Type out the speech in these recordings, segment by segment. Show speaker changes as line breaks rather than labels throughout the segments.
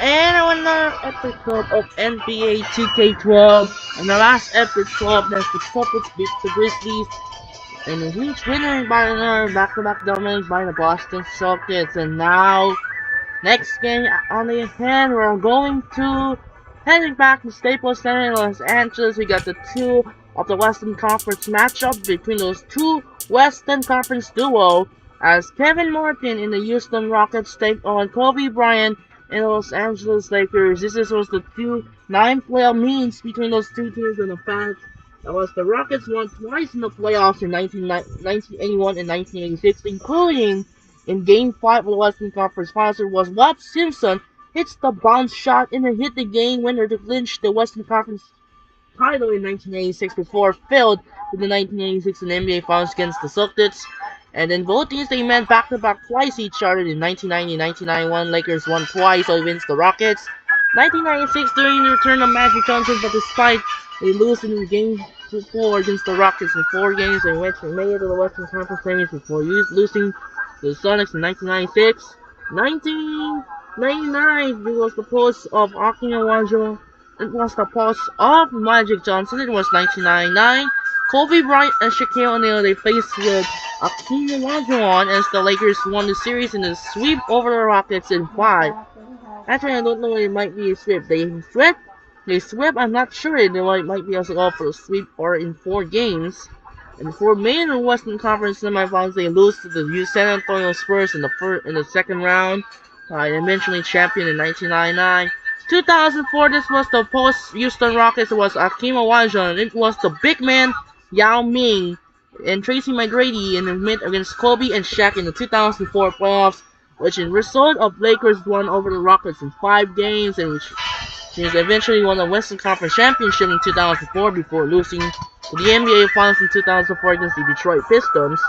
And another episode of NBA 2K12. And the last episode, that's the Celtics beat the Grizzlies. And a huge winner by another back-to-back dominance by the Boston Celtics. And now, next game on the hand, we're going to heading back to Staples Center in Los Angeles. We got the two of the Western Conference matchup between those two Western Conference duo as Kevin Martin in the Houston Rockets take on Kobe Bryant in the Los Angeles Lakers. Was the two 9 playoff meets between those two teams in the past. That was the Rockets won twice in the playoffs in 1981 and 1986, including in Game 5 of the Western Conference Finals. It was Walt Simpson hits the bounce shot and hit the game winner to clinch the Western Conference title in 1986 before failed in the 1986 NBA Finals against the Celtics. And then both teams they met back-to-back twice each other in 1990 and 1991. Lakers won twice against the Rockets. 1996 during the return of Magic Johnson, but despite they lose in game 4 against the Rockets in 4 games, they made it to the Western Conference Finals before losing to the Sonics in 1996. 1999 it was the post of Akeem Olajuwon. It was the post of Magic Johnson. It was 1999. Kobe Bryant and Shaquille O'Neal they faced with Akeem Olajuwon as the Lakers won the series in a sweep over the Rockets in 5. Actually, I don't know. It might be a sweep. They swept. I'm not sure. It might be also all for a sweep or in 4 games. And before making the Western Conference semifinals, they lose to the San Antonio Spurs in the second round. Eventually champion in 1999. 2004, this was the post-Houston Rockets. It was Akeem Olajuwon. It was the big man Yao Ming and Tracy McGrady in the mid against Kobe and Shaq in the 2004 playoffs, which in result of Lakers won over the Rockets in 5 games, and which teams eventually won the Western Conference Championship in 2004 before losing to the NBA Finals in 2004 against the Detroit Pistons.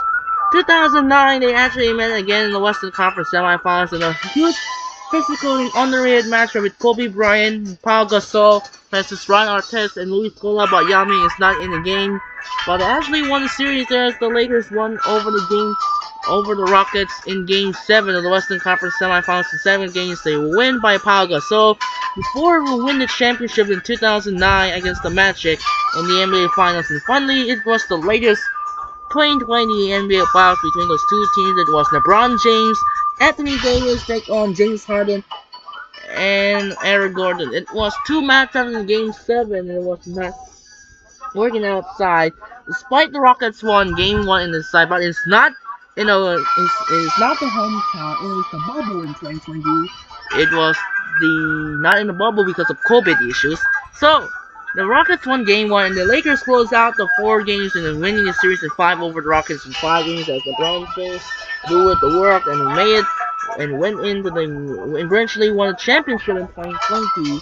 2009, they actually met again in the Western Conference semifinals in a huge physical and underrated matchup with Kobe Bryant, Pau Gasol versus Ron Artest and Luis Scola, but Yao Ming is not in the game. But they actually won the series there as the Lakers won over the Rockets in Game 7 of the Western Conference semifinals. In 7 games, they win by Pau Gasol before we win the championship in 2009 against the Magic in the NBA Finals. And finally, it was the latest 2020 NBA playoffs between those two teams. It was LeBron James, Anthony Davis take on James Harden and Eric Gordon. It was 2 matchups in Game 7, and it was not working outside. Despite the Rockets won Game 1 in the side, but it's not, it's not the hometown. It was the bubble in 2020. It was not in the bubble because of COVID issues. So the Rockets won Game 1, and the Lakers closed out the 4 games and winning the series in 5 over the Rockets in 5 games as LeBron James do the work and made it and went into eventually won a championship in 2020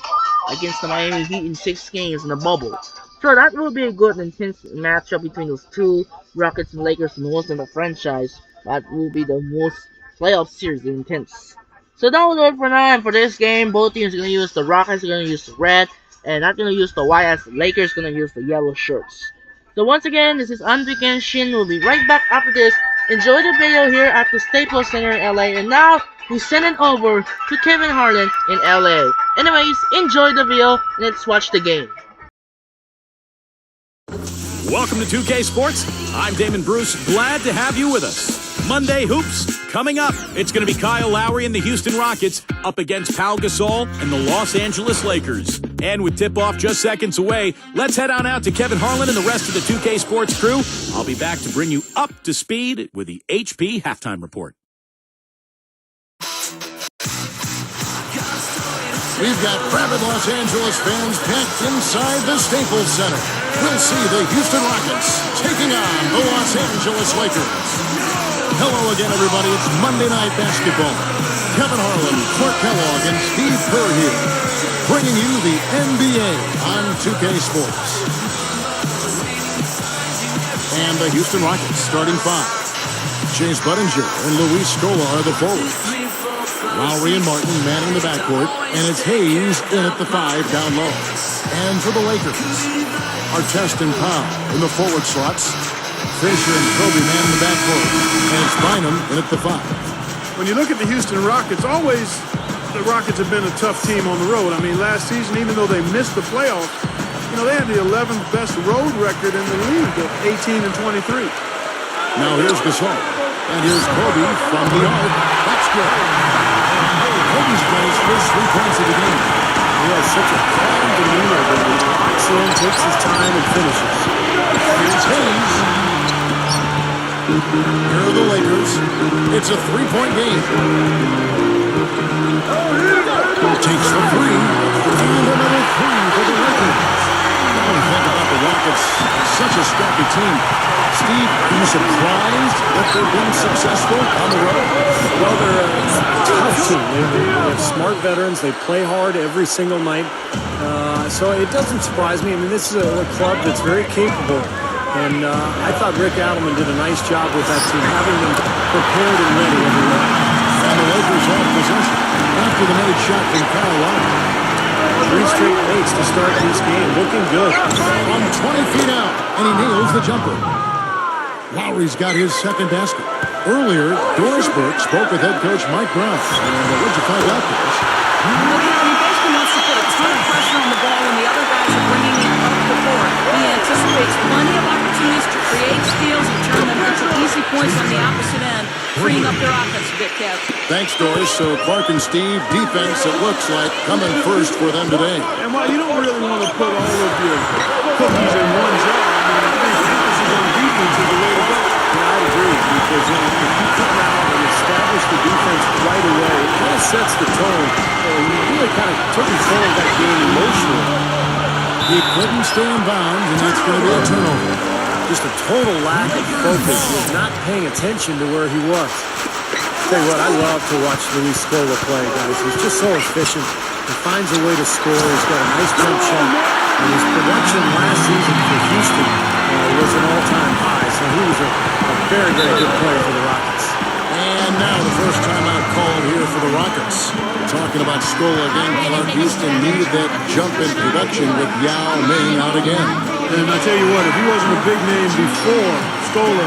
against the Miami Heat in 6 games in the bubble. So that will be a good intense matchup between those two Rockets and Lakers and most of the franchise. That will be the most playoff series intense. So that will do it for now. And for this game, both teams are going to use the Rockets are going to use the red and not going to use the white as the Lakers are going to use the yellow shirts. So once again, this is Andre Genshin. We'll be right back after this. Enjoy the video here at the Staples Center in LA. And now, we send it over to Kevin Harlan in LA. Anyways, enjoy the video and let's watch the game.
Welcome to 2K Sports. I'm Damon Bruce. Glad to have you with us. Monday Hoops coming up. It's going to be Kyle Lowry and the Houston Rockets up against Pau Gasol and the Los Angeles Lakers. And with tip-off just seconds away, let's head on out to Kevin Harlan and the rest of the 2K Sports crew. I'll be back to bring you up to speed with the HP Halftime Report.
We've got rabid Los Angeles fans packed inside the Staples Center. We'll see the Houston Rockets taking on the Los Angeles Lakers. Hello again, everybody. It's Monday Night Basketball. Kevin Harlan, Clark Kellogg, and Steve Kerr here, bringing you the NBA on 2K Sports. And the Houston Rockets starting 5. Chase Budinger and Luis Scola are the forwards. Lowry and Martin manning the backcourt, and it's Hayes in at the 5 down low. And for the Lakers, Artest and Powell in the forward slots. Fisher and Kobe man in the backcourt, and it's Bynum in at the 5.
when you look at the Houston Rockets, always the Rockets have been a tough team on the road. I mean, last season, even though they missed the playoffs, you know, they had the 11th best road record in the league at 18 and 23.
Now here's Gasol. And here's Kobe from the arc. That's good. Kobe's got his first 3 points of the game.
He has such a calm demeanor when he locks in, takes his time, and finishes.
Here's Hayes. Here are the Lakers. It's a 3-point game. Takes the 3. And another 3 for the Lakers. What do you think about the Rockets? Such a scrappy team. Steve, are you surprised that they're being successful on the road?
Well, they're a tough team. They have smart veterans. They play hard every single night. So it doesn't surprise me. I mean, this is a club that's very capable. And I thought Rick Adelman did a nice job with that team, having them prepared and ready every night.
And the Lakers have possession after the made shot from Kyle Lowry.
3 straight makes to start this game. Looking good.
From 20 feet out, and he nails the jumper. Lowry's got his second basket. Earlier, Doris Burke spoke with head coach Mike Brown. And what'd you find out, Doris?
He basically wants to put a ton of pressure on the ball when the other guys are bringing it up the court. He anticipates plenty of opportunities to create steals and turn them into easy points on the opposite end, freeing up their offense a bit, Kev.
Thanks, Doris. So Clark and Steve, defense, it looks like, coming first for them today.
And while you don't really want to put all of your cookies in one jar, I think emphasis on defense is the way to go.
Yeah, I agree, because if you come out and establish the defense right away, it kind of sets the tone. And you really kind of took control of that game emotionally.
He couldn't stay in bounds, and that's going to be a turnover.
Just a total lack of focus. He was not paying attention to where he was. Tell you what, I love to watch Luis Scola play, guys. He's just so efficient. He finds a way to score. He's got a nice jump shot. And his production last season for Houston was an all-time high. So he was a very, very good player for the Rockets.
And now the first timeout called here for the Rockets. Talking about Scola again, Clark. Houston needed that jump in production with Yao Ming out again.
And I tell you what, if he wasn't a big name before, Scola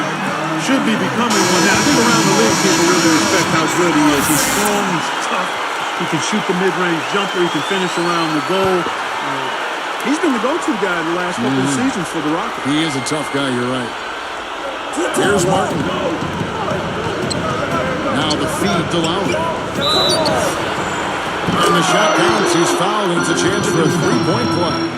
should be becoming one now. I think around the league people really respect how good he is. He's strong, he's tough, he can shoot the mid-range jumper, he can finish around the goal. He's been the go-to guy the last couple of seasons for the Rockets.
He is a tough guy, you're right. Here's Martin. Now the feed to Lowry. And the shot counts, he's fouled, and it's a chance for a 3-point play.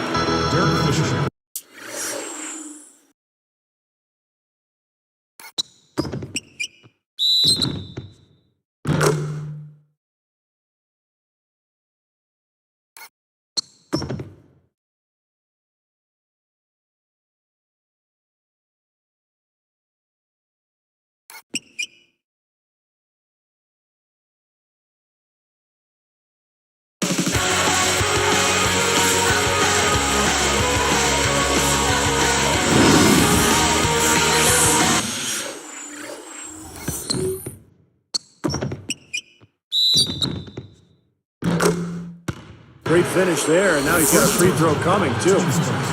Great finish there, and now he's got a free throw coming, too.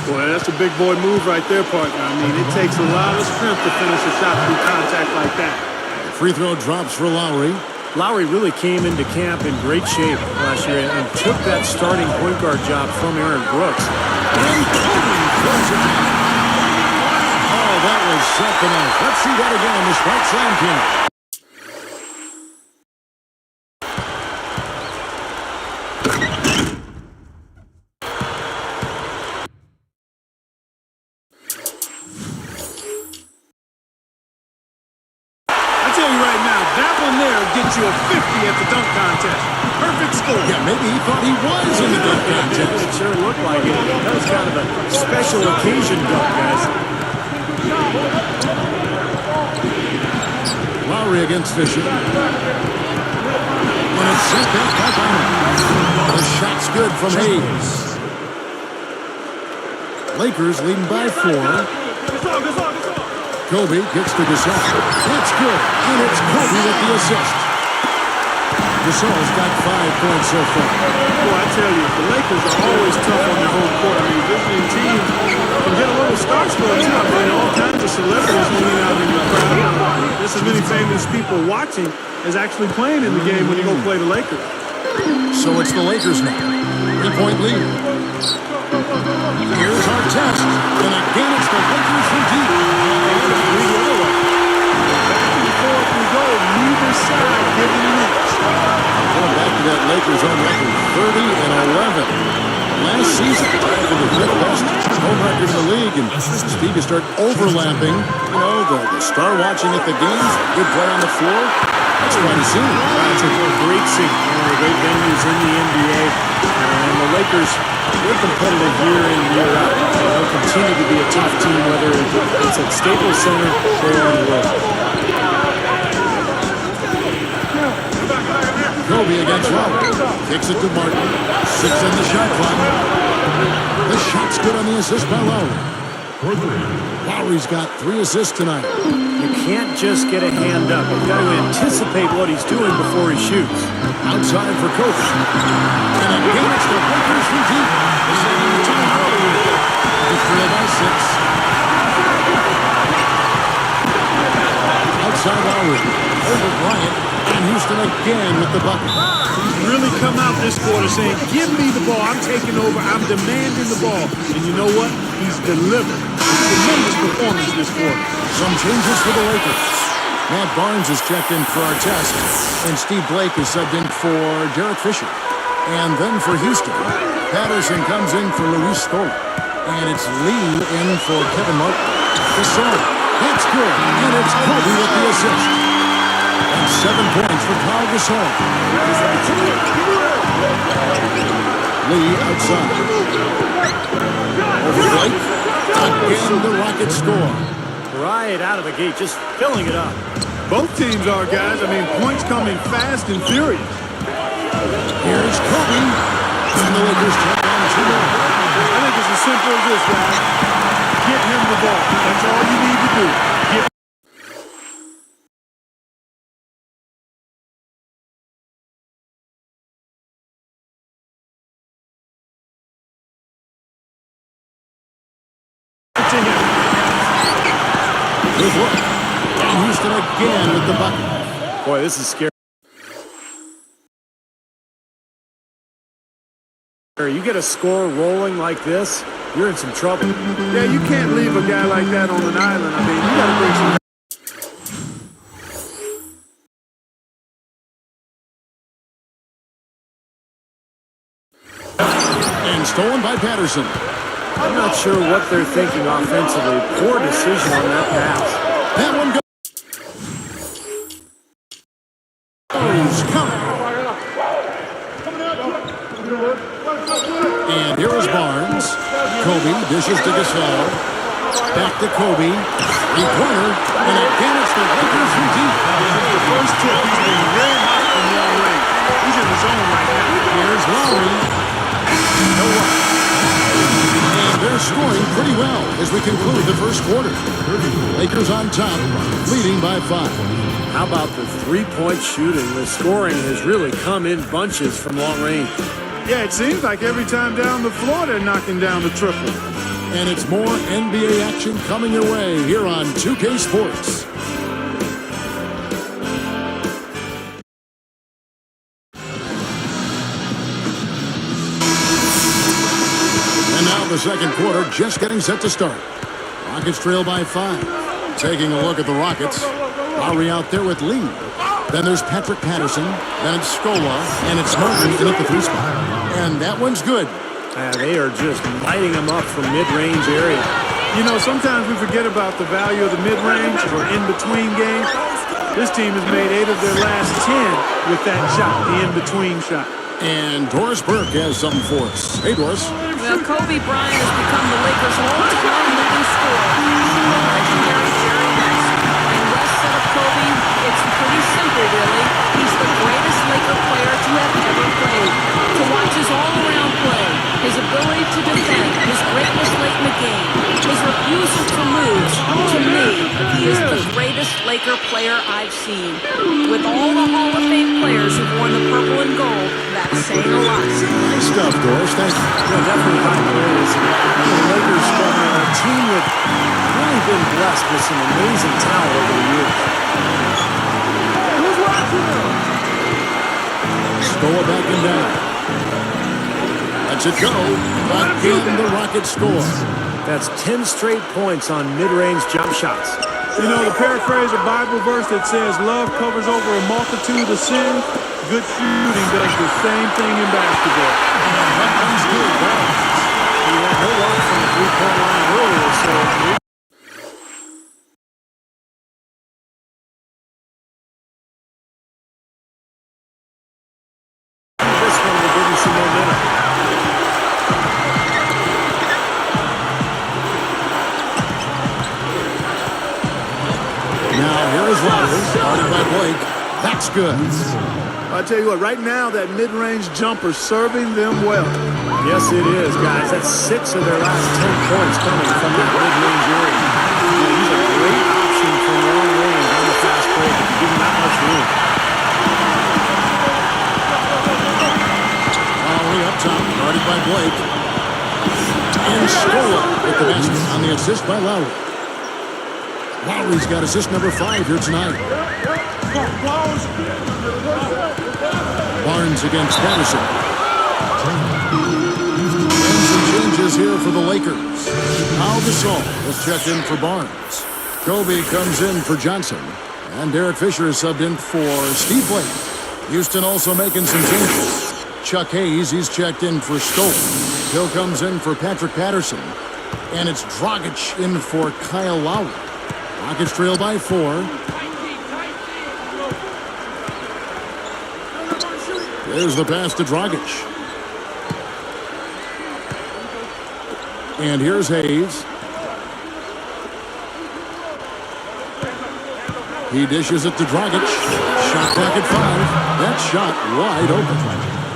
Boy, that's a big boy move right there, partner. I mean, it takes a lot of strength to finish a shot through contact like that.
Free throw drops for Lowry.
Lowry really came into camp in great shape last year and took that starting point guard job from Aaron Brooks.
And Kobe throws it down. Oh, that was something else. Let's see that again on this right slam camera.
You a 50 at the dunk contest. Perfect score.
Yeah, maybe he thought he was in the dunk contest.
It sure looked like it. That was kind of a special occasion dunk, guys.
Lowry against Fisher. And it's sent back by Bynum. The shot's good from Hayes. Lakers leading by 4. Kobe gets to Gasol. That's good. And it's Kobe with the assist. Gasol's got 5 points so far.
Boy, I tell you, the Lakers are always tough on their home court. I mean, visiting teams can get a little starstruck too. I mean, all kinds of celebrities hanging out in the crowd. This is so many famous people watching as actually playing in the game when you go play the Lakers.
So it's the Lakers now. 3-point lead. Here's our test. And again, it's the Lakers from deep.
Back and forth we go. Neither side giving an inch.
Going back to that Lakers on record, 30-11. Last season, tied for the fifth best home record in the league. And Steve, you start overlapping, you know, the star watching at the games, good play on the floor. That's fun to see.
That's a great scene. One of the great venues in the NBA. And the Lakers, they're competitive year in, year out. They'll continue to be a tough team, whether it's at Staples Center or on the road.
Kobe against Lowry. Kicks it to Martin. 6 in the shot clock. The shot's good on the assist by Lowry. Lowry's got 3 assists tonight.
You can't just get a hand up. You've got to anticipate what he's doing before he shoots.
Outside for Kobe. And again, it's the Lakers from deep. The second time earlier. They trail by 6. Outside Lowry. Over Bryant. And Houston again with the bucket.
He's really come out this quarter saying, give me the ball. I'm taking over. I'm demanding the ball. And you know what? He's delivered. Tremendous performance this quarter.
Some changes for the Lakers. Matt Barnes is checked in for Artest, and Steve Blake is subbed in for Derek Fisher. And then for Houston, Patterson comes in for Luis Scola. And it's Lee in for Kevin Martin. Gasol, that's good. And it's Kobe with the assist. And 7 points for Pau Gasol. Lee outside. Over Blake. Again, the Rockets score.
Right out of the gate, just filling it up.
Both teams are, guys. I mean, points coming fast and furious.
Here's Kobe. And the Lakers take on 2 more.
I think it's as simple as this, guys. Get him the ball. That's all you need to do. Get to him.
Good work. And Houston again with the bucket.
Boy, this is scary. You get a score rolling like this, you're in some trouble.
Yeah, you can't leave a guy like that on an island. I mean, you got to bring some.
And stolen by Patterson.
I'm not sure what they're thinking offensively. Poor decision on that pass.
That one goes. Coming. And here is Barnes. Kobe dishes to Gasol. Back to Kobe. Corner. And again, it's the Lakers from deep.
The first tip, he's been red hot from long range. He's in the zone right now.
Here's Lowry. No one. And they're scoring pretty well as we conclude the first quarter. Lakers on top, leading by 5.
How about the three-point shooting? The scoring has really come in bunches from long range.
Yeah, it seems like every time down the floor they're knocking down the triple.
And it's more NBA action coming your way here on 2K Sports. And now the second quarter just getting set to start. Rockets trail by 5. Taking a look at the Rockets. Lowry out there with Lee. Then there's Patrick Patterson. Then it's Scola. And it's Martin in at the 3 spot. And that one's good.
They are just lighting them up from mid-range area.
You know, sometimes we forget about the value of the mid-range or in-between game. This team has made 8 of their last 10 with that shot, the in-between shot.
And Doris Burke has something for us. Hey, Doris.
Well, Kobe Bryant has become the Lakers' all-time leading scorer. The legendary Jerry West. And West said of Kobe, it's pretty simple, really. He's the greatest Laker player to have ever played. To watch his all-around play, his ability to defend, his greatness late in the game, his refusal to lose. To me, he is the greatest Laker player I've seen. With all the Hall of Fame players who've worn the purple and gold, that's saying a lot.
Nice stuff, Doris. Thank you.
Yeah, definitely high players. The Lakers from a team that really been been blessed with some amazing talent over the years.
Scola backing down. Lets it go. Again, the Rockets score.
That's 10 straight points on mid-range jump shots.
You know, to paraphrase a Bible verse that says, love covers over a multitude of sins, good shooting does the same thing in basketball.
That comes good.
He had no luck from the three-point line earlier, so this one will give him some momentum.
Now, here is Lowry, guarded by Blake. That's good.
I tell you what, right now, that mid-range jumper serving them well.
Yes, it is, guys. That's 6 of their last 10 points coming from that mid-range area. He's a great option from long range on the fast break if you give him that much room.
Lowry up top, guarded by Blake. And Scola with the basket on the assist by Lowry. Lowry's got assist number 5 here tonight. Barnes against Patterson. And some changes here for the Lakers. Pau Gasol is checked in for Barnes. Kobe comes in for Johnson. And Derek Fisher is subbed in for Steve Blake. Houston also making some changes. Chuck Hayes, he's checked in for Stoll. Hill comes in for Patrick Patterson. And it's Dragic in for Kyle Lowry. Rockets trail by 4. There's the pass to Dragic. And here's Hayes. He dishes it to Dragic. Shot clock at 5. That shot wide open.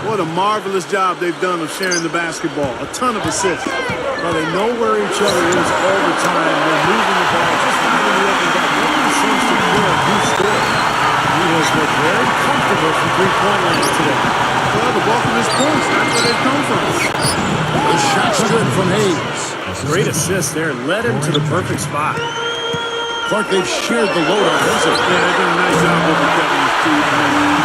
What a marvelous job they've done of sharing the basketball. A ton of assists.
Well, they know where each other is all the time. They're moving the ball just not in the open back. Nobody seems to care who scores. He has looked very comfortable from three-point land today.
Well, the bulk of his points, that's where they come from.
The shot's good from Hayes.
Great assist there. Led him to the perfect spot.
Clark, they've shared the load offensively.
Yeah, they've done a nice job with Kevin and Steve.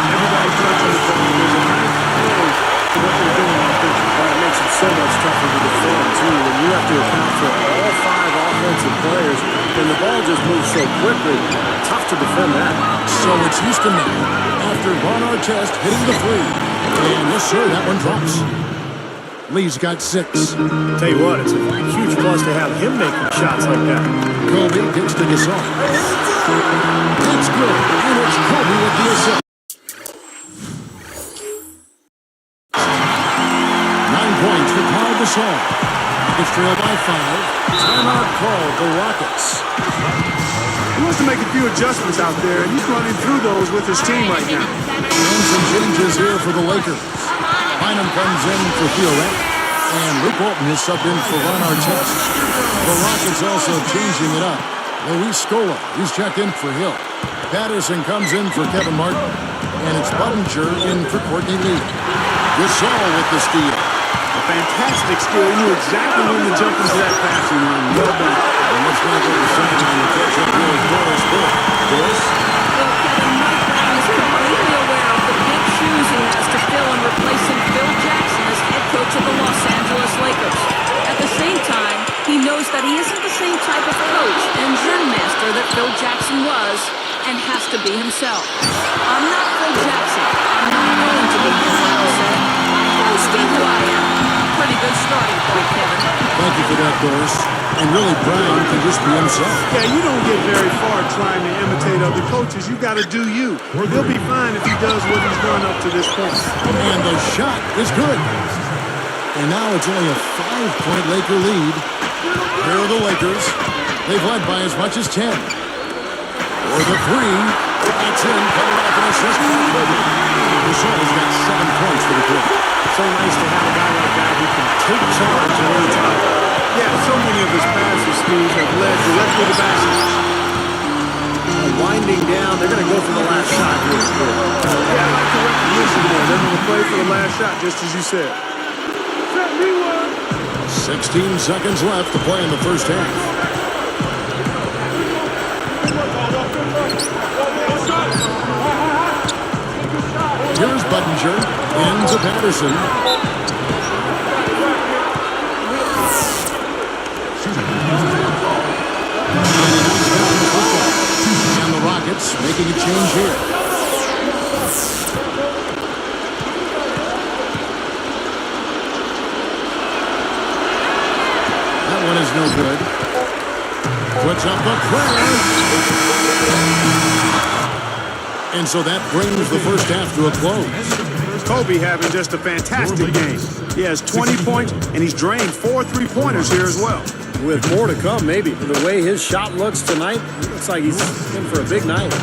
Everybody touching the ball. There's a nice flow to what they're doing offensively.
Well, it makes it so much tougher to defend, too. When you have to account for all 5 offensive players, and the ball just moves so quickly, tough to defend that.
So it's Houston now. After Ron Artest hitting the 3. And yes, sir, that one drops. Lee's got 6.
Tell you what, it's a huge plus to have him making shots like that.
Kobe gets to Gasol. That's good. And it's Kobe with the assist. 9 points for Pau Gasol. Rockets trail by 5. Timeout called the Rockets.
He wants to make a few adjustments out there, and he's running through those with his team right now.
And some changes here for the Lakers. Bynum comes in for Theo Wright. And Luke Walton is subbed in for Ron Artest. The Rockets also changing it up. Luis Scola, he's checked in for Hill. Patterson comes in for Kevin Martin. And it's Budinger in for Courtney Lee. Gasol with the steal.
A fantastic steal. He knew exactly when to jump into that passing lane. Well done.
And let's not go to second on the catch up here with Doris Burke. Doris?
Well, Kevin, Mike Brown is completely aware of the big shoes he has to fill in replacing Phil Jackson as head coach of the Los Angeles Lakers. At the same time, he knows that he isn't the same type of coach and Zen master that Phil Jackson was and has to be himself. I'm not Phil Jackson. I'm not going to be him, he said. I stay who I am. Pretty good starting point, Kevin.
Thank you for that, Doris. And really, Brown can just be himself.
Yeah, you don't get very far trying to imitate other coaches. You got to do you. He'll be fine if he does what he's done up to this point.
And the shot is good. And now it's only a 5-point Laker lead. Here are the Lakers. They've led by as much as 10. For the 3, that's in, coming off an assist by Kobe. Gasol's got 7 points for the quarter.
So nice to have a guy like that who can take charge at any time.
Yeah, so many of his passes, Steve, have led directly to baskets.
Winding down, they're going to go for the last shot here.
Yeah, I like the recognition there. They're going to play for the last shot, just as you said.
16 seconds left to play in the first half. Budinger into Patterson. And the Rockets making a change here. That one is no good. Puts up the prayer. And so that brings the first half to a close.
Kobe having just a fantastic game. He has 20 points, and he's drained 4 3-pointers here as well.
With more to come, maybe. The way his shot looks tonight, it looks like he's in for a big night.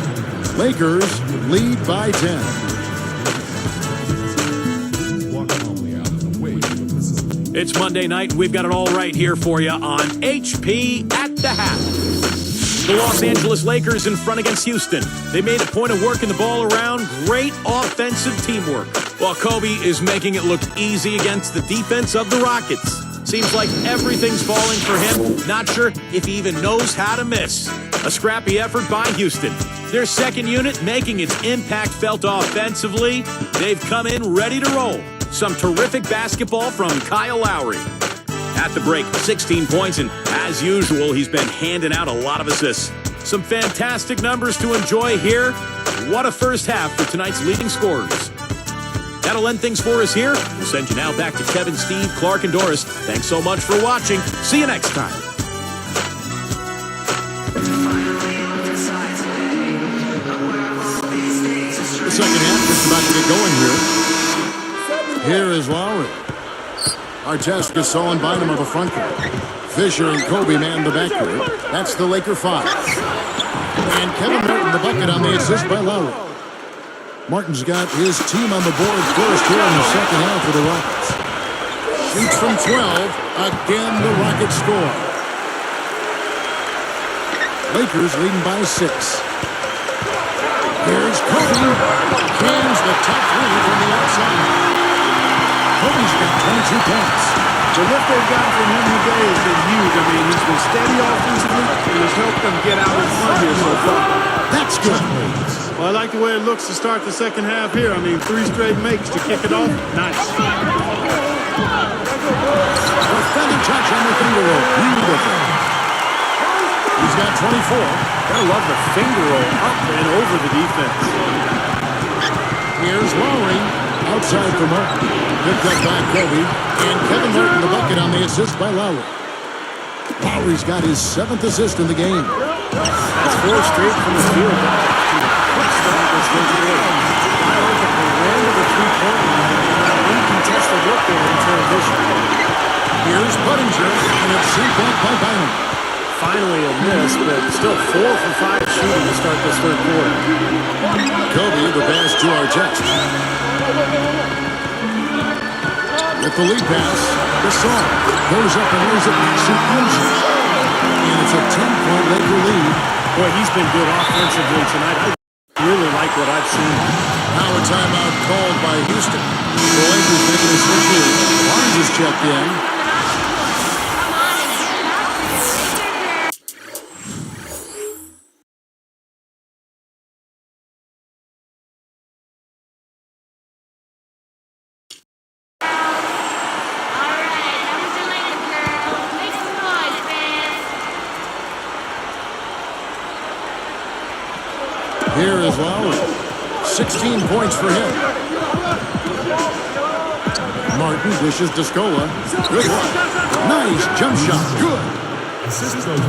Lakers lead by 10.
It's Monday night, and we've got it all right here for you on HP at the Half. The Los Angeles Lakers in front against Houston. They made a point of working the ball around. Great offensive teamwork. While Kobe is making it look easy against the defense of the Rockets. Seems like everything's falling for him. Not sure if he even knows how to miss. A scrappy effort by Houston. Their second unit making its impact felt offensively. They've come in ready to roll. Some terrific basketball from Kyle Lowry. At the break, 16 points, and as usual, he's been handing out a lot of assists. Some fantastic numbers to enjoy here. What a first half for tonight's leading scorers. That'll end things for us here. We'll send you now back to Kevin, Steve, Clark, and Doris. Thanks so much for watching. See you next time.
The second half is about to get going here. Here is Lowry. Artest, Gasol, and Bynum are the front court. Fisher and Kobe man the backcourt. That's the Laker 5. And Kevin Martin the bucket on the assist by Lowry. Martin's got his team on the board first here in the second half for the Rockets. Shoots from 12. Again, the Rockets score. Lakers leading by 6. Here's Kobe. Cans the top 3 from the outside. Kobe's got 22 points.
So what they've gotten from him today has been huge. I mean, he's been steady offensively, and he's helped them get out in front here so far.
That's good.
Well, I like the way it looks to start the second half here. I mean, 3 straight makes to kick it off. Nice.
A feather touch on the finger roll. Beautiful. He's got 24.
I love the finger roll up and over the defense.
Here's Lowry. Outside for Martin. Picked up by Kobe. And Kevin Martin the bucket on the assist by Lowry. Lowry's got his 7th assist in the game.
That's 4 straight from the field. Quick start was good today. I like that they ran to the 3-point line. Uncontested look there in transition.
Here's Budinger. And it's sent back by Bynum.
Finally a miss, but still 4 for 5 shooting to start this third quarter.
Kobe the pass to Artest. With the lead pass, Gasol goes up and lays it nice and easy. And it's a 10-point Laker lead.
Boy, he's been good offensively tonight. I really like what I've seen.
Now a timeout called by Houston. The Lakers making a switch here. Barnes is checked in. Here is Lowry. 16 points for him. Martin dishes to Scola. Good one. Nice jump shot. Good.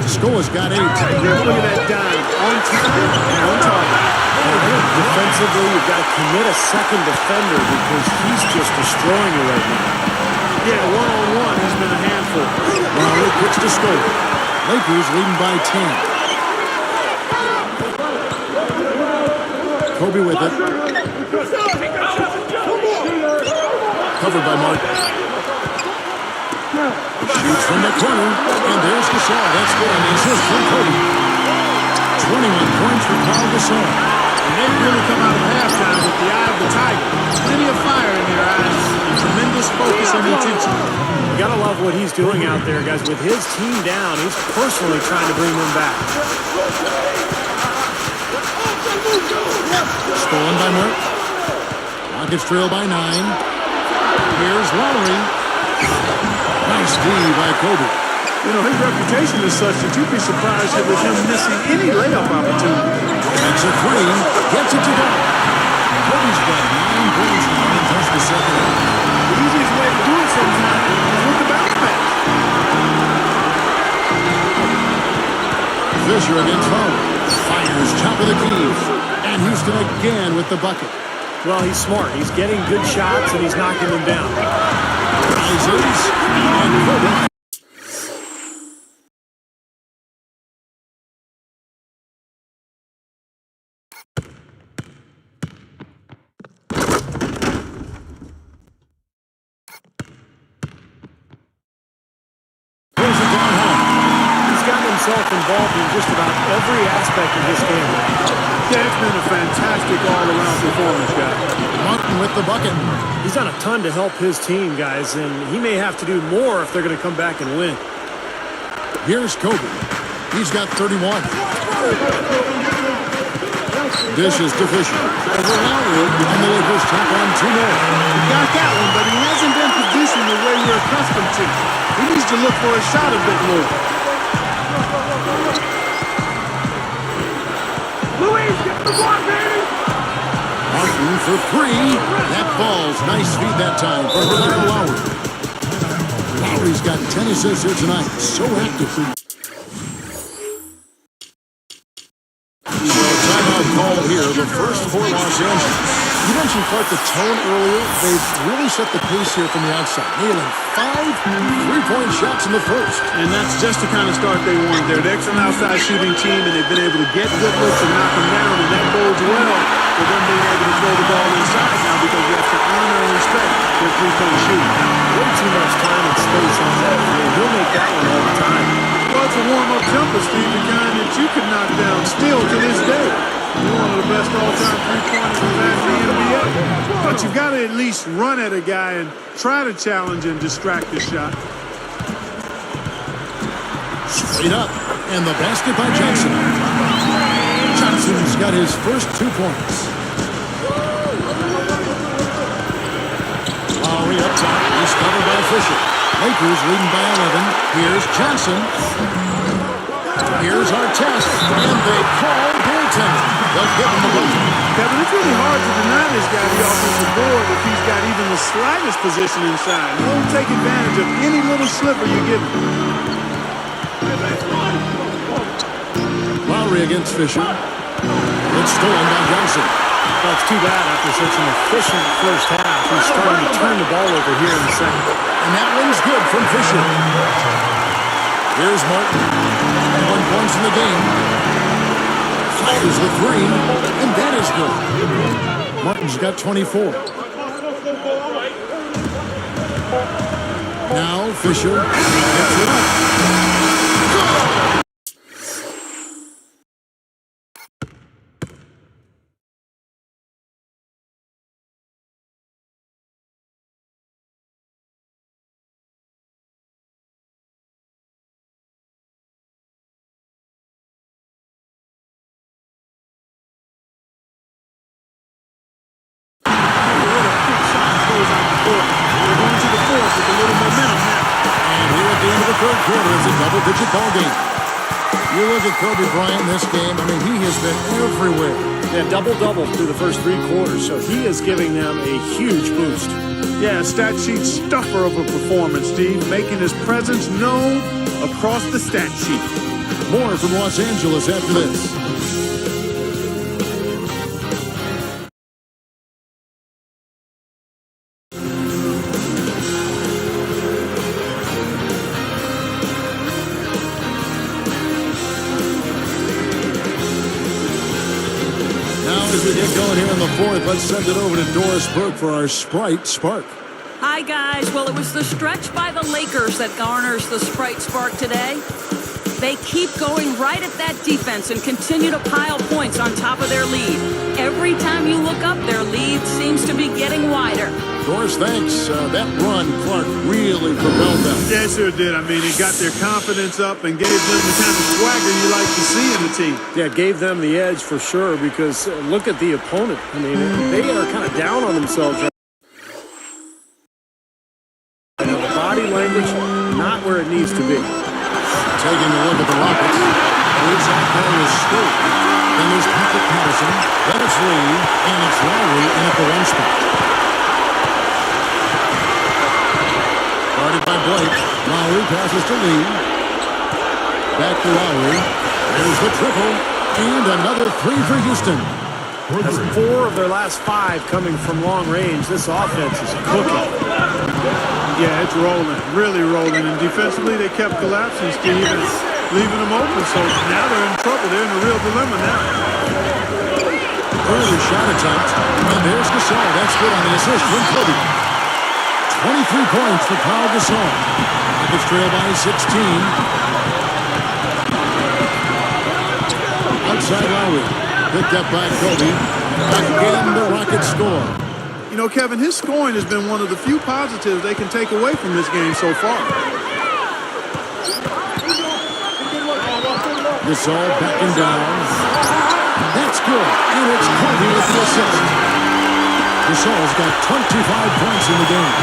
Scola's got 8.
Look at that dime. On time and on target.
Defensively, you've got to commit a second defender because he's just destroying you right now.
Yeah, one-on-one has been a handful.
Lowry kicks to Scola. Lakers leading by 10. Kobe with it. Covered by Martin. Shoots from the corner. And there's Gasol. That's good. And assist from Kobe. 21 points for Paul Gasol.
And they've really come out of halftime with the eye of the tiger. Plenty of fire in their eyes. Tremendous focus and intention.
You got to love what he's doing out there, guys. With his team down, he's personally trying to bring them back.
Stolen by Martin. Rockets trail by 9. Here's Lowry. Nice D by Kobe.
You know, his reputation is such that you'd be surprised with him missing any layup opportunity.
Makes a three. Gets it to go. Kobe's got 9 points now and just the second half.
The easiest way to do it sometimes is with the bounce pass.
Fisher against Lowry. Fires top of the keys. And Houston again with the bucket.
Well, he's smart. He's getting good shots, and he's knocking them down.
Rises. And Kobe.
Involved in just about every aspect of this game.
Yeah, it's been a fantastic all-around performance, guys.
Martin with the bucket.
He's done a ton to help his team, guys, and he may have to do more if they're going to come back and win.
Here's Kobe. He's got 31. Dishes to Fisher. Over Lowry, and the Lakers tack on 2 more.
He got that one, but he hasn't been producing the way we're accustomed to. He needs to look for a shot a bit more.
Martin for 3. That falls. Nice feed that time for Kyle Lowry. Lowry's got 10 assists here tonight. So active. So timeout call here. The first for Los Angeles. You mentioned, Clark, the tone earlier. They've really set the pace here from the outside. Nailing 5 3-point shots in the first.
And that's just the kind of start they want. They're an excellent outside shooting team, and they've been able to get good looks and knock them down, and that bodes well for them being able to throw the ball inside now because you have to honor and respect their 3-point shooting.
Way too much time and space on that. He'll make that one all the time.
Well, it's a warm-up jumper, Steve, the kind that you could knock down still to this day. You're one of the best all-time three-pointers we've had in the NBA. But you've got to at least run at a guy and try to challenge and distract the shot.
Straight up. And the basket by Johnson. Johnson's got his first 2 points. Lowry up top. He's covered by Fisher. Lakers leading by 11. Here's Johnson. Here's Artest. And they call goaltending. They'll give him the bucket.
Kevin, it's really hard to deny this guy the offensive board if he's got even the slightest position inside. He'll take advantage of any little slipper you give him.
Lowry against Fisher. It's stolen by Johnson.
Well, it's too bad after such an efficient first half. He's starting to turn the ball over here in the second.
And that one's good from Fisher. Here's Martin. 1 point in the game. Fires the 3, and that is good. Martin's got 24. Now Fisher gets it up. Third quarter is a double-digit ball game. You look at Kobe Bryant in this game, I mean, he has been everywhere.
Yeah, double-double through the first 3 quarters, so he is giving them a huge boost.
Yeah, stat sheet stuffer of a performance, Steve, making his presence known across the stat sheet.
More from Los Angeles after this. As we get going here in the fourth, let's send it over to Doris Burke for our Sprite Spark.
Hi, guys. Well, it was the stretch by the Lakers that garners the Sprite Spark today. They keep going right at that defense and continue to pile points on top of their lead. Every time you look up, their lead seems to be getting wider.
Doris, thanks. That run, Clark, really propelled them.
Yeah, it sure did. I mean, it got their confidence up and gave them the kind of swagger you like to see in the team.
Yeah, gave them the edge for sure because look at the opponent. I mean, they are kind of down on themselves right now. The body language, not where it needs to be.
Taking a look at the Rockets. Leads out there is Stewart. Then there's Patrick Patterson. Then it's Lee. And it's Lowry in at the one spot. Guarded by Blake. Lowry passes to Lee. Back to Lowry. There's the triple. And another three for Houston.
That's 4 of their last 5 coming from long range. This offense is cooking.
Yeah, it's rolling, really rolling. And defensively, they kept collapsing, Steve, and leaving them open. So now they're in trouble. They're in a real dilemma now.
Early shot attempt. And there's Gasol. That's good on the assist from Kobe. 23 points for Pau Gasol. Rockets trail by 16. Outside Lowry. Picked up by Kobe. Again, the Rockets score.
You know, Kevin, his scoring has been one of the few positives they can take away from this game so far.
Gasol backing down. That's good. And it's Kobe with the assist. Gasol's got 25 points in the game.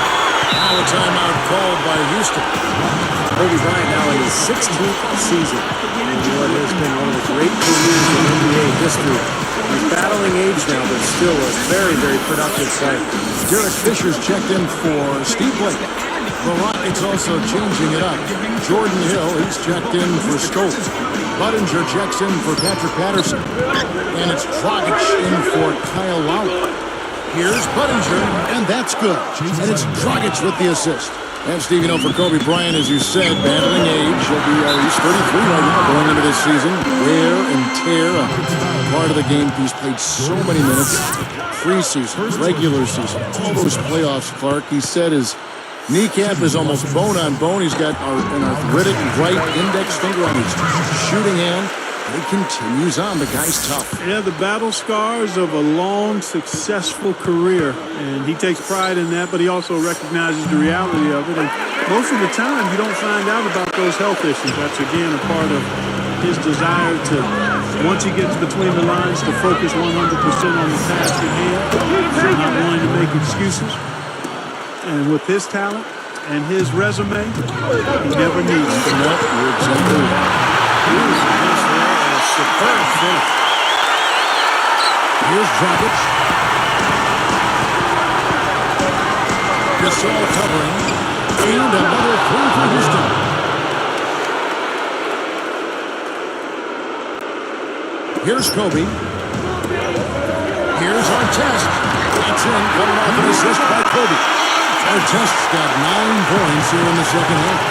Now a timeout called by Houston.
Kobe Bryant now in his 16th season. What has been one of the great careers in NBA history. He's battling age now, but still a very, very productive player.
Derek Fisher's checked in for Steve Blake. The Rockets also changing it up. Jordan Hill, he's checked in for Stokes. Budinger checks in for Patrick Patterson. And it's Dragic in for Kyle Lowry. Here's Budinger, and that's good. And it's Dragic with the assist. And Steve, you know, for Kobe Bryant, as you said, battling age, he's 33 right now going into this season. Wear and tear, a part of the game. He's played so many minutes. Preseason, regular season, all those playoffs, Clark. He said his kneecap is almost bone on bone. He's got an arthritic right index finger on his shooting hand. He continues on. The guy's tough.
Yeah, the battle scars of a long, successful career. And he takes pride in that, but he also recognizes the reality of it. And most of the time, you don't find out about those health issues. That's, again, a part of his desire to, once he gets between the lines, to focus 100% on the task at hand. He's not willing to make excuses. And with his talent and his resume, he never needs to.
Nope, you're exactly right.
Superb finish.
Here's Dragic. Gasol covering. And another three for Houston. Here's Kobe. Here's Artest. That's in, coming off an assist by Kobe. Artest's got 9 points here in the second half.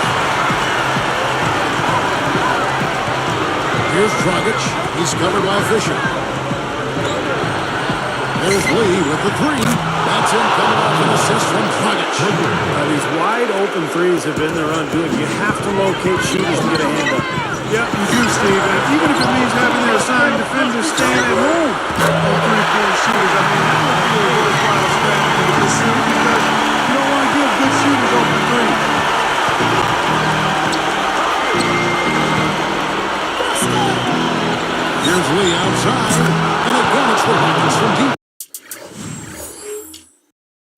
Here's Dragic. He's covered by Fisher. There's Lee with the three. That's in, coming off an assist from Dragic.
These wide open threes have been their undoing. You have to locate shooters to get a hand up.
Yeah, you do, Steve. And even if it means having their assigned defenders stand at home on three-point shooters, I mean, that would be a worthwhile strategy to pursue because you don't want to give good shooters open three.
Here's Lee outside. And again, it's the Rockets from deep.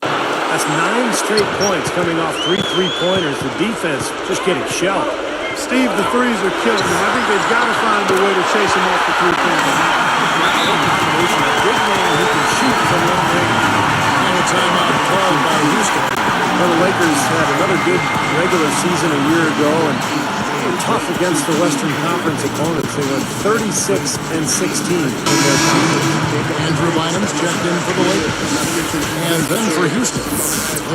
That's 9 straight points coming off 3 three-pointers. The defense just getting shelled.
Steve, the threes are killing them. I think they've got to find a way to chase them off the three-pointer.
Combination of big man who can shoot from long range.
And a timeout called by Houston.
Well, the Lakers had another good regular season a year ago, and they were tough against the Western Conference opponents. They went 36-16 in their conference.
Andrew Bynum's checked in for the Lakers. And then for Houston,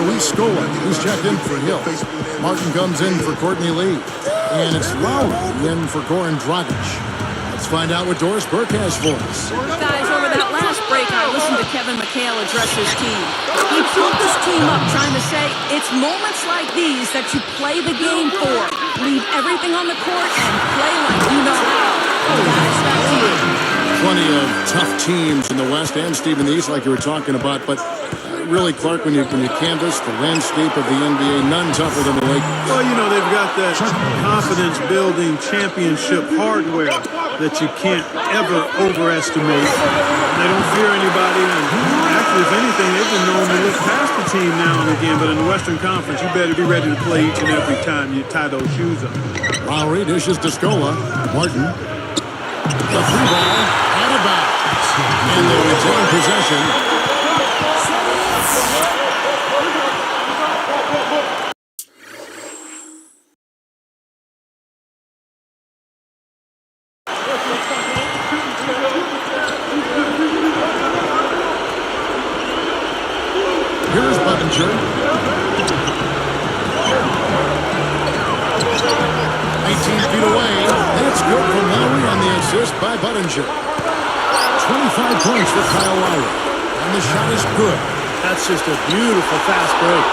Luis Scola, who's checked in for Hill. Martin comes in for Courtney Lee. And it's Lowry in for Goran Dragic. Let's find out what Doris Burke has for us.
Guys, over that last break, I listened to to Kevin McHale address his team. He pumped his team up, trying to say, it's moments like these that you play the game for. Leave everything on the court and play like you know how. Guys, back to you.
Plenty of tough teams in the West and Steve in the East, like you were talking about, but really, Clark, when you canvass the landscape of the NBA, none tougher than the Lakers.
Well, you know, they've got that confidence-building championship hardware that you can't ever overestimate. They don't fear anybody, and actually, if anything, they've been known to look past the team now and again, but in the Western Conference, you better be ready to play each and every time you tie those shoes up.
Lowry dishes to Scola. Martin. The three ball out of bounds. And they retain possession. Here's Budinger. 18 feet away. That's good from Lowry on the assist by Budinger. 25 points for Kyle Lowry. And the shot is good.
That's just a beautiful fast break.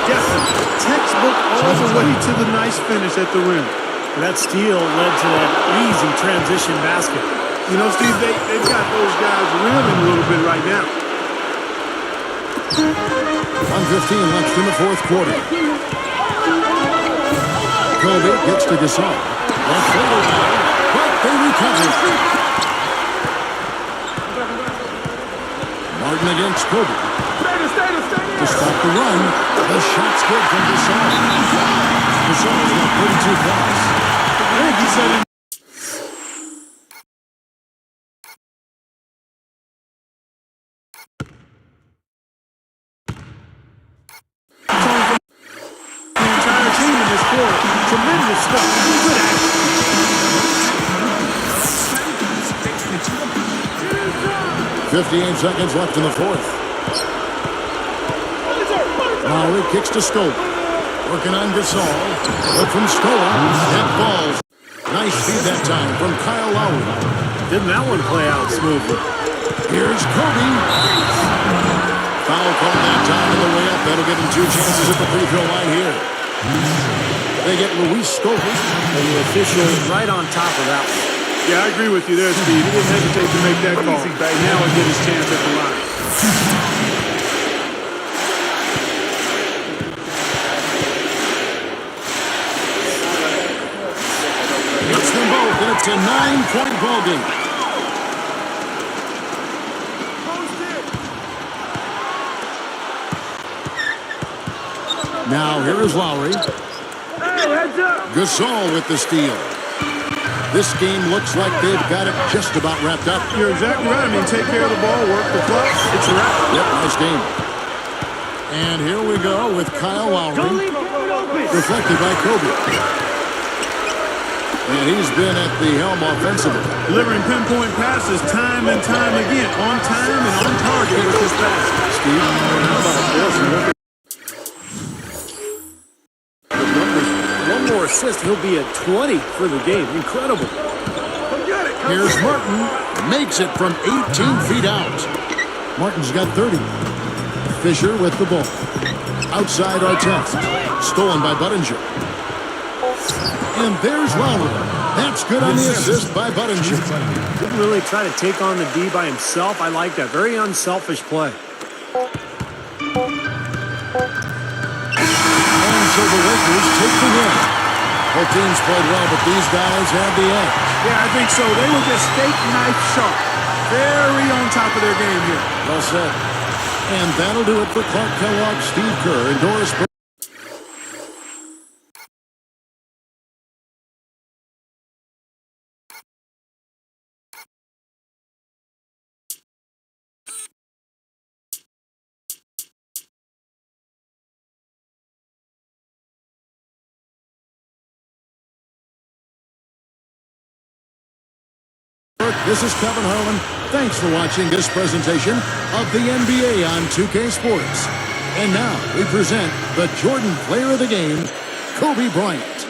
Definitely. Textbook all the way to the nice finish at the rim.
And that steal led to that easy transition basket.
You know, Steve, they've got those guys reeling a little bit right now.
1:15 left in the fourth quarter. Kobe gets to Gasol. Left field away, but they recover. Martin against Kobe. To stop the run, the shot's good from Gasol. Gasol's got 32 points.
I think he said it. Tremendous stuff. Good action.
58 seconds left in the fourth. Lowry kicks to Scola. Working on Gasol. Look from Scola. That falls. Nice feed that time from Kyle Lowry.
Didn't that one play out smoothly?
Here's Kobe. Foul call that time on the way up. That'll give him two chances at the free throw line here. They get Luis Scola.
And the official right on top of that one.
Yeah, I agree with you there, Steve. He didn't hesitate to make that call. Now he'll get his chance at the line.
Hits them both, and it's a 9-point ball game. Now here is Lowry. Gasol with the steal. This game looks like they've got it just about wrapped up.
You're exactly right. I mean, take care of the ball, work the clock. It's a wrap.
Yep, nice game. And here we go with Kyle Lowry. Deflected by Kobe. And he's been at the helm offensively.
Delivering pinpoint passes time and time again. On time and on target with his pass.
Steve, how about this?
One more assist, he'll be at 20 for the game. Incredible.
Here's Martin. Makes it from 18 feet out. Martin's got 30. Fisher with the ball. Outside Artest. Stolen by Budinger. And there's Lowry. That's good on the assist by Budinger.
Didn't really try to take on the D by himself. I like that. Very unselfish play.
And so the Lakers take the win. Both teams played well, but these guys had the edge.
Yeah, I think so. They were just steak knife sharp. Very on top of their game here.
Well said. And that'll do it for Clark Kellogg, Steve Kerr, and Doris Burke. This is Kevin Harlan. Thanks for watching this presentation of the NBA on 2K Sports. And now we present the Jordan Player of the Game, Kobe Bryant.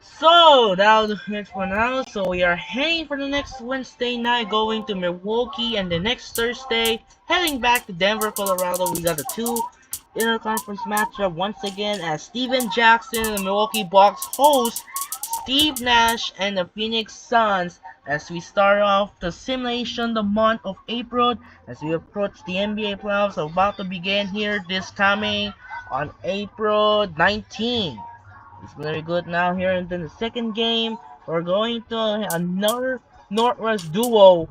So that was it for now. So we are heading for the next Wednesday night, going to Milwaukee, and the next Thursday heading back to Denver, Colorado. We got the two interconference matchup once again as Steven Jackson and the Milwaukee Bucks host Steve Nash and the Phoenix Suns as we start off the simulation the month of April as we approach the NBA playoffs about to begin here this coming on April 19th. It's very good now here and then the second game. We're going to another Northwest duo.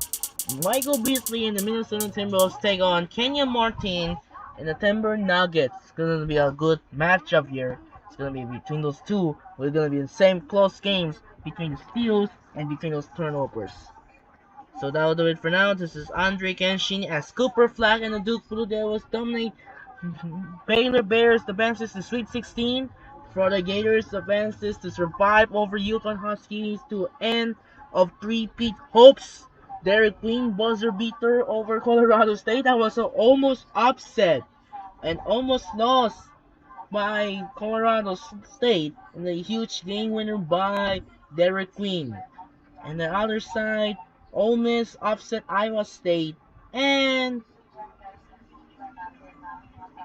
Michael Beasley and the Minnesota Timberwolves take on Kenyon Martin and the Timber Nuggets. It's going to be a good matchup here. It's going to be between those two. We're going to be in the same close games between the steals and between those turnovers. So that'll do it for now. This is Andre Kenshin as Cooper Flag and the Duke Blue Devils dominate Baylor Bears advances to Sweet 16. Florida Gators advances to survive over Utah Huskies to end of three-peat hopes. Derek Queen buzzer beater over Colorado State. That was an almost upset and almost lost by Colorado State and a huge game winner by Derek Queen. And the other side, Ole Miss upset Iowa State and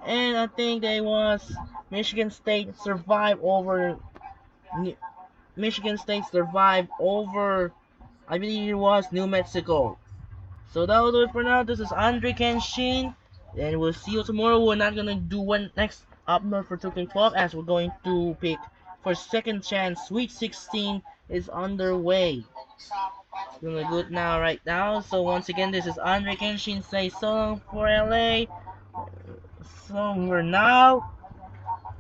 I think they was Michigan State survived over Michigan State survived over I believe it was New Mexico. So that will do it for now. This is Andre Kenshin, and we'll see you tomorrow. We're not gonna do one next up north for 2K12 as we're going to pick for second chance. Sweet 16 is underway. It's gonna good now right now. So once again, this is Andre Kenshin. Say so long for LA. So we're now.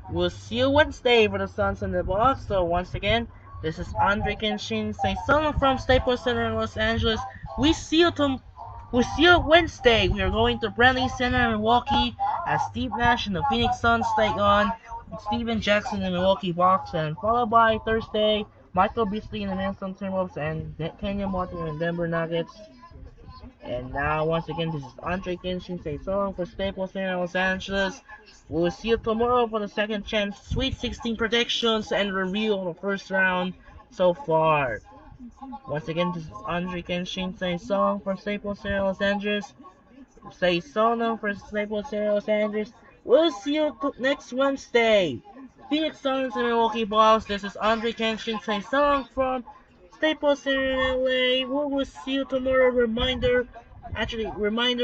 We'll see you Wednesday for the Suns and the Bucks. So once again, this is Andre Kenshin saying so long from Staples Center in Los Angeles. We see you Wednesday. We are going to Bradley Center in Milwaukee as Steve Nash and the Phoenix Suns take on Steven Jackson and the Milwaukee Bucks, and followed by Thursday, Michael Beasley and the Minnesota Timberwolves and Kenyon Martin and Denver Nuggets. And now, once again, this is Andre Kenshin saying so long for Staples Center in Los Angeles. We will see you tomorrow for the second chance Sweet 16 predictions and review of the first round so far. Once again, this is Andre Kenshin saying so long for Staples Center Los Angeles. Say so long for Staples Center Los Angeles. We'll see you next Wednesday. Phoenix Suns and Milwaukee Bucks. This is Andre Kenshin saying so long from Staples Center in LA. We will see you tomorrow. Reminder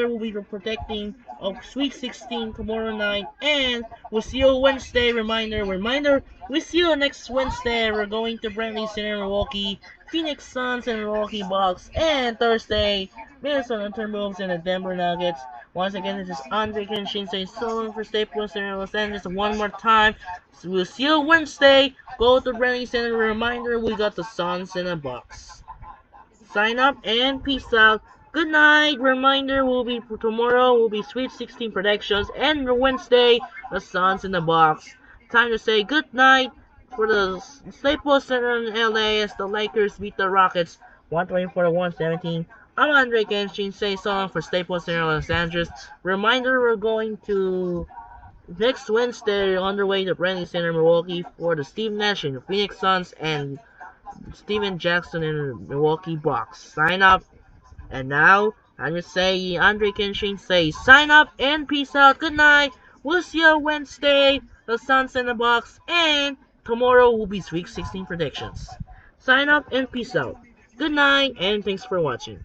we'll be protecting of Sweet 16 tomorrow night, and we'll see you Wednesday. Reminder, we see you next Wednesday. We're going to Bradley Center, Milwaukee, Phoenix Suns and Milwaukee Bucks, and Thursday, Minnesota Timberwolves and the Denver Nuggets. Once again, this is Andre Kenshin saying so long for Staples Center, Los Angeles. One more time, so we'll see you Wednesday. Go to Bradley Center. Reminder, we got the Suns and the Bucks. Sign up and peace out. Good night. Reminder, tomorrow will be Sweet 16 predictions, and Wednesday, the Suns in the Bucks. Time to say good night for the Staples Center in LA as the Lakers beat the Rockets 124-117. I'm Andre Kenshin. Say so long for Staples Center Los Angeles. Reminder, we're going to next Wednesday underway to Bradley Center, Milwaukee for the Steve Nash and the Phoenix Suns and Steven Jackson and the Milwaukee Bucks. Sign up. And now, I'm just saying, Andre Kenshin say sign up and peace out. Good night. We'll see you Wednesday, the Suns and the Bucks, and tomorrow will be Sweet 16 predictions. Sign up and peace out. Good night, and thanks for watching.